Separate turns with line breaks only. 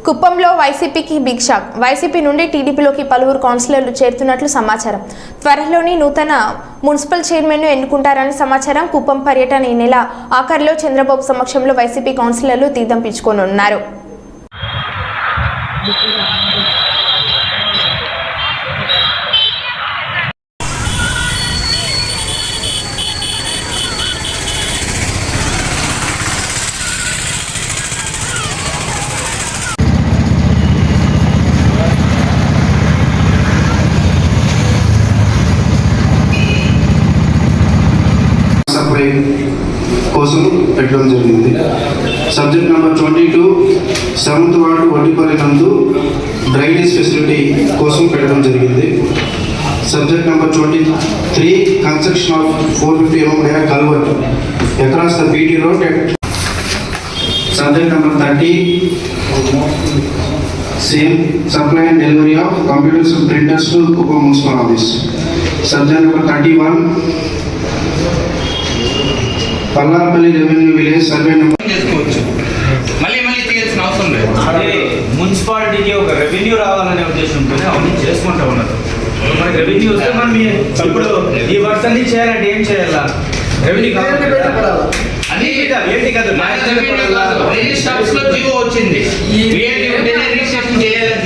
కుప్పంలో వైసీపీకి big shock. YCP నుండి టీడీపీలోకి పలువురు కౌన్సిలర్లు చేరుతున్నట్లు సమాచారం. త్వరలోని నూతన మున్సిపల్ చైర్మన్ను ఎన్నుకుంటారని సమాచారం. కుప్పం పర్యటన ఈ నెల ఆఖరిలో చంద్రబాబు సమక్షంలో వైసీపీ కౌన్సిలర్లు తీర్థం పిచ్చుకోనున్నారు.
కోసం పెట్టడం జరిగింది. Subject number 22 7th ward Vaddipalli నందు డ్రైనేజ్ ఫెసిలిటీ కోసం పెట్టడం జరిగింది. Subject number 23 construction of 450 mm culvert across the BT road. Subject number 30 same supply and delivery of computers and printers to Kuppam municipal office. Subject number 31 Pallapalli revenue village survey number
చేసుకోవచ్చు. మళ్ళీ తీయాల్సిన అవసరం లేదు.
అదే మున్సిపాలిటీకి ఒక రెవెన్యూ రావాలనే ఉద్దేశంతోనే అవన్నీ చేసుకుంటా ఉన్నారు. మనకి రెవెన్యూ వస్తే మనం ఇప్పుడు ఈ వర్క్ అన్ని చేయాలంటే ఏం చేయాలా? రెవెన్యూ
రిజిస్టర్ ఆఫీస్ లో జీవో వచ్చింది. రిజిస్ట్రేషన్ చేయాలని